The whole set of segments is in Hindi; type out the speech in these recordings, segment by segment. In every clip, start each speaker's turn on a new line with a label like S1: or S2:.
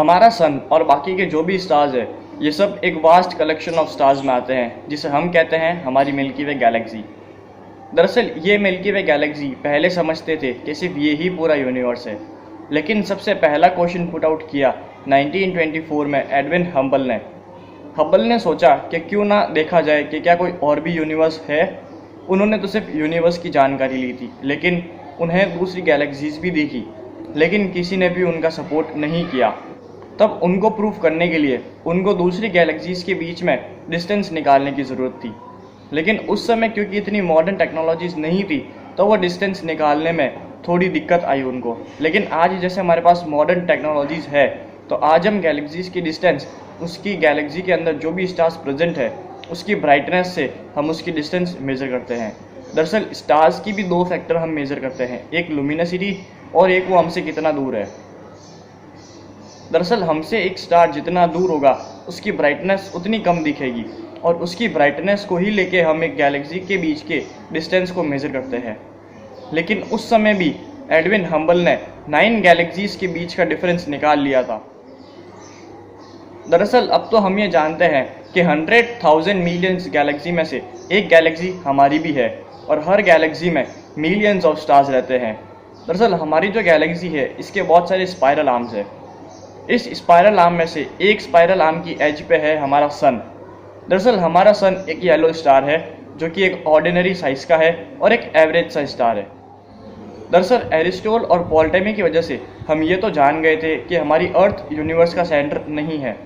S1: हमारा सन और बाकी के जो भी स्टार्स है, ये सब एक वास्ट कलेक्शन ऑफ स्टार्स में आते हैं, जिसे हम कहते हैं हमारी मिल्की वे गैलेक्सी। दरअसल ये मिल्की वे गैलेक्सी पहले समझते थे कि सिर्फ ये ही पूरा यूनिवर्स है, लेकिन सबसे पहला क्वेश्चन पुट आउट किया 1924 में एडविन हब्बल ने सोचा कि क्यों ना देखा जाए कि क्या कोई और भी यूनिवर्स है। उन्होंने तो सिर्फ यूनिवर्स की जानकारी ली थी, लेकिन उन्हें दूसरी गैलेक्सीज भी देखी, लेकिन किसी ने भी उनका सपोर्ट नहीं किया। तब उनको प्रूफ करने के लिए उनको दूसरी गैलेक्सीज के बीच में डिस्टेंस निकालने की ज़रूरत थी, लेकिन उस समय क्योंकि इतनी मॉडर्न टेक्नोलॉजीज नहीं थी तो वो डिस्टेंस निकालने में थोड़ी दिक्कत आई उनको। लेकिन आज जैसे हमारे पास मॉडर्न टेक्नोलॉजीज है, तो आज हम गैलेक्सीज की डिस्टेंस, उसकी गैलेक्सी के अंदर जो भी स्टार्स प्रेजेंट है उसकी ब्राइटनेस से हम उसकी डिस्टेंस मेज़र करते हैं। दरअसल स्टार्स की भी दो फैक्टर हम मेज़र करते हैं, एक लुमिनसिटी और एक वो हमसे कितना दूर है। दरअसल हमसे एक स्टार जितना दूर होगा उसकी ब्राइटनेस उतनी कम दिखेगी, और उसकी ब्राइटनेस को ही लेके हम एक गैलेक्सी के बीच के डिस्टेंस को मेज़र करते हैं। लेकिन उस समय भी एडविन हम्बल ने 9 गैलेक्सीज के बीच का डिफरेंस निकाल लिया था। दरअसल अब तो हम ये जानते हैं कि 100,000 मिलियंस गैलेक्सी में से एक गैलेक्सी हमारी भी है, और हर गैलेक्सी में मिलियंस ऑफ स्टार्स रहते हैं। दरअसल हमारी जो गैलेक्सी है इसके बहुत सारे स्पाइरल आर्म्स हैं। इस स्पाइरल आर्म में से एक स्पाइरल आर्म की एज पे है हमारा सन। दरअसल हमारा सन एक येलो स्टार है जो कि एक ऑर्डिनरी साइज का है और एक एवरेज सा स्टार है। दरअसल एरिस्टोटल और पॉल्टेमी की वजह से हम ये तो जान गए थे कि हमारी अर्थ यूनिवर्स का सेंटर नहीं है।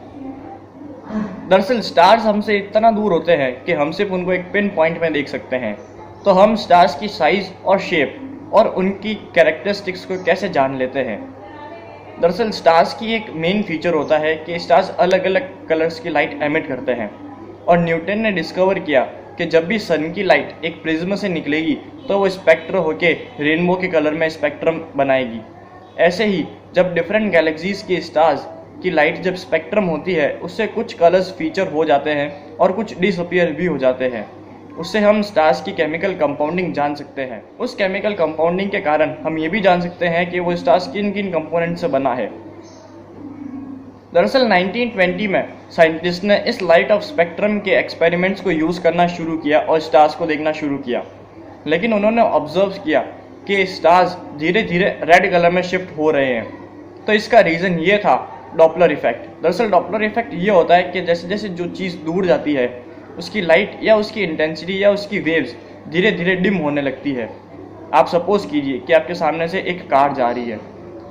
S1: दरअसल स्टार्स हमसे इतना दूर होते हैं कि हम सिर्फ उनको एक पिन पॉइंट में देख सकते हैं, तो हम स्टार्स की साइज और शेप और उनकी कैरेक्टरिस्टिक्स को कैसे जान लेते हैं। दरअसल स्टार्स की एक मेन फीचर होता है कि स्टार्स अलग अलग कलर्स की लाइट एमिट करते हैं, और न्यूटन ने डिस्कवर किया कि जब भी सन की लाइट एक प्रिज्म से निकलेगी तो वो स्पेक्ट्र होके रेनबो के कलर में स्पेक्ट्रम बनाएगी। ऐसे ही जब डिफरेंट गैलेक्सीज के स्टार्स की लाइट जब स्पेक्ट्रम होती है, उससे कुछ कलर्स फीचर हो जाते हैं और कुछ डिसअपीयर भी हो जाते हैं। उससे हम स्टार्स की केमिकल कंपाउंडिंग जान सकते हैं। उस केमिकल कंपाउंडिंग के कारण हम ये भी जान सकते हैं कि वो स्टार्स किन किन कंपोनेंट से बना है। दरअसल 1920 में साइंटिस्ट ने इस लाइट ऑफ स्पेक्ट्रम के एक्सपेरिमेंट्स को यूज़ करना शुरू किया और स्टार्स को देखना शुरू किया। लेकिन उन्होंने ऑब्जर्व किया कि स्टार्स धीरे धीरे रेड कलर में शिफ्ट हो रहे हैं। तो इसका रीज़न ये था डॉपलर इफेक्ट। दरअसल डॉपलर इफेक्ट ये होता है कि जैसे जैसे जो चीज़ दूर जाती है उसकी लाइट या उसकी इंटेंसिटी या उसकी वेव्स धीरे धीरे डिम होने लगती है। आप सपोज कीजिए कि आपके सामने से एक कार जा रही है।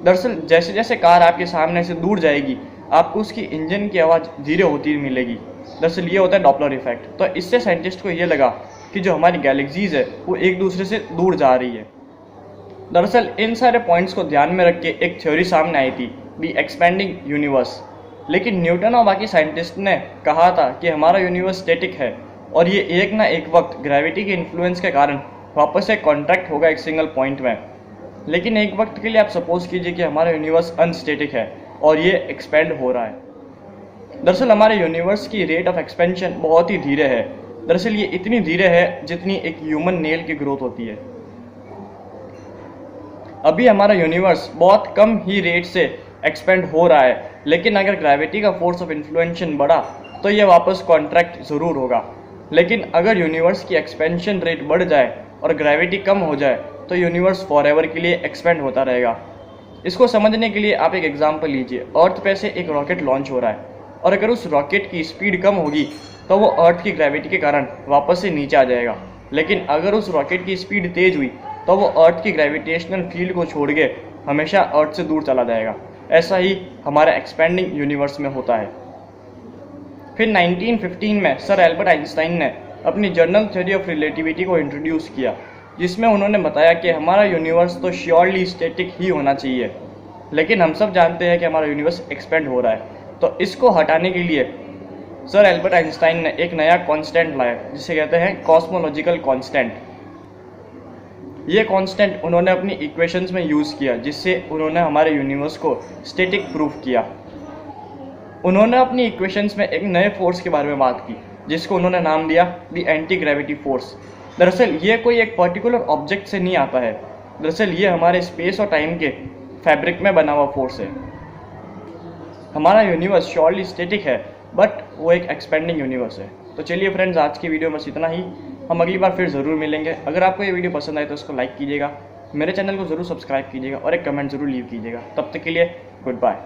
S1: दरअसल जैसे जैसे कार आपके सामने से दूर जाएगी आपको उसकी इंजन की आवाज़ धीरे होती मिलेगी। दरअसल ये होता है डॉपलर इफेक्ट। तो इससे साइंटिस्ट को ये लगा कि जो हमारी गैलेक्सीज है वो एक दूसरे से दूर जा रही है। दरअसल इन सारे पॉइंट्स को ध्यान में रख के एक थ्योरी सामने आई थी, द एक्सपेंडिंग यूनिवर्स। लेकिन न्यूटन और बाकी साइंटिस्ट ने कहा था कि हमारा यूनिवर्स स्टैटिक है और ये एक ना एक वक्त ग्रेविटी के इन्फ्लुएंस के कारण वापस से कॉन्ट्रैक्ट होगा एक सिंगल पॉइंट में। लेकिन एक वक्त के लिए आप सपोज कीजिए कि हमारा यूनिवर्स अनस्टैटिक है और ये एक्सपेंड हो रहा है। दरअसल हमारे यूनिवर्स की रेट ऑफ एक्सपेंशन बहुत ही धीरे है। दरअसल ये इतनी धीरे है जितनी एक ह्यूमन नेल की ग्रोथ होती है। अभी हमारा यूनिवर्स बहुत कम ही रेट से एक्सपेंड हो रहा है, लेकिन अगर ग्रेविटी का फोर्स ऑफ इन्फ्लुएंशन बढ़ा तो ये वापस कॉन्ट्रैक्ट ज़रूर होगा। लेकिन अगर यूनिवर्स की एक्सपेंशन रेट बढ़ जाए और ग्रेविटी कम हो जाए तो यूनिवर्स फॉरएवर के लिए एक्सपेंड होता रहेगा। इसको समझने के लिए आप एक एग्जांपल लीजिए। अर्थ पे से एक रॉकेट लॉन्च हो रहा है, और अगर उस रॉकेट की स्पीड कम होगी तो वो अर्थ की ग्रेविटी के कारण वापस से नीचे आ जाएगा। लेकिन अगर उस रॉकेट की स्पीड तेज हुई तो वो अर्थ की ग्रेविटेशनल फील्ड को छोड़ के हमेशा अर्थ से दूर चला जाएगा। ऐसा ही हमारे एक्सपेंडिंग यूनिवर्स में होता है। फिर 1915 में सर एल्बर्ट आइंस्टाइन ने अपनी जनरल थ्योरी ऑफ रिलेटिविटी को इंट्रोड्यूस किया, जिसमें उन्होंने बताया कि हमारा यूनिवर्स तो श्योरली स्टैटिक ही होना चाहिए। लेकिन हम सब जानते हैं कि हमारा यूनिवर्स एक्सपेंड हो रहा है, तो इसको हटाने के लिए सर एल्बर्ट आइंस्टाइन ने एक नया कांस्टेंट लाया जिसे कहते हैं कॉस्मोलॉजिकल कांस्टेंट। ये कांस्टेंट उन्होंने अपनी इक्वेशंस में यूज़ किया, जिससे उन्होंने हमारे यूनिवर्स को स्टैटिक प्रूफ किया। उन्होंने अपनी इक्वेशंस में एक नए फोर्स के बारे में बात की जिसको उन्होंने नाम दिया द एंटी ग्रेविटी फोर्स। दरअसल ये कोई एक पर्टिकुलर ऑब्जेक्ट से नहीं आता है। दरअसल ये हमारे स्पेस और टाइम के फैब्रिक में बना हुआ फोर्स है। हमारा यूनिवर्स श्योरली स्टेटिक है, बट वो एक एक्सपेंडिंग यूनिवर्स है। तो चलिए फ्रेंड्स, आज की वीडियो में बस इतना ही। हम अगली बार फिर ज़रूर मिलेंगे। अगर आपको ये वीडियो पसंद आए तो उसको लाइक कीजिएगा, मेरे चैनल को ज़रूर सब्सक्राइब कीजिएगा और एक कमेंट ज़रूर लीव कीजिएगा। तब तक के लिए गुड बाय।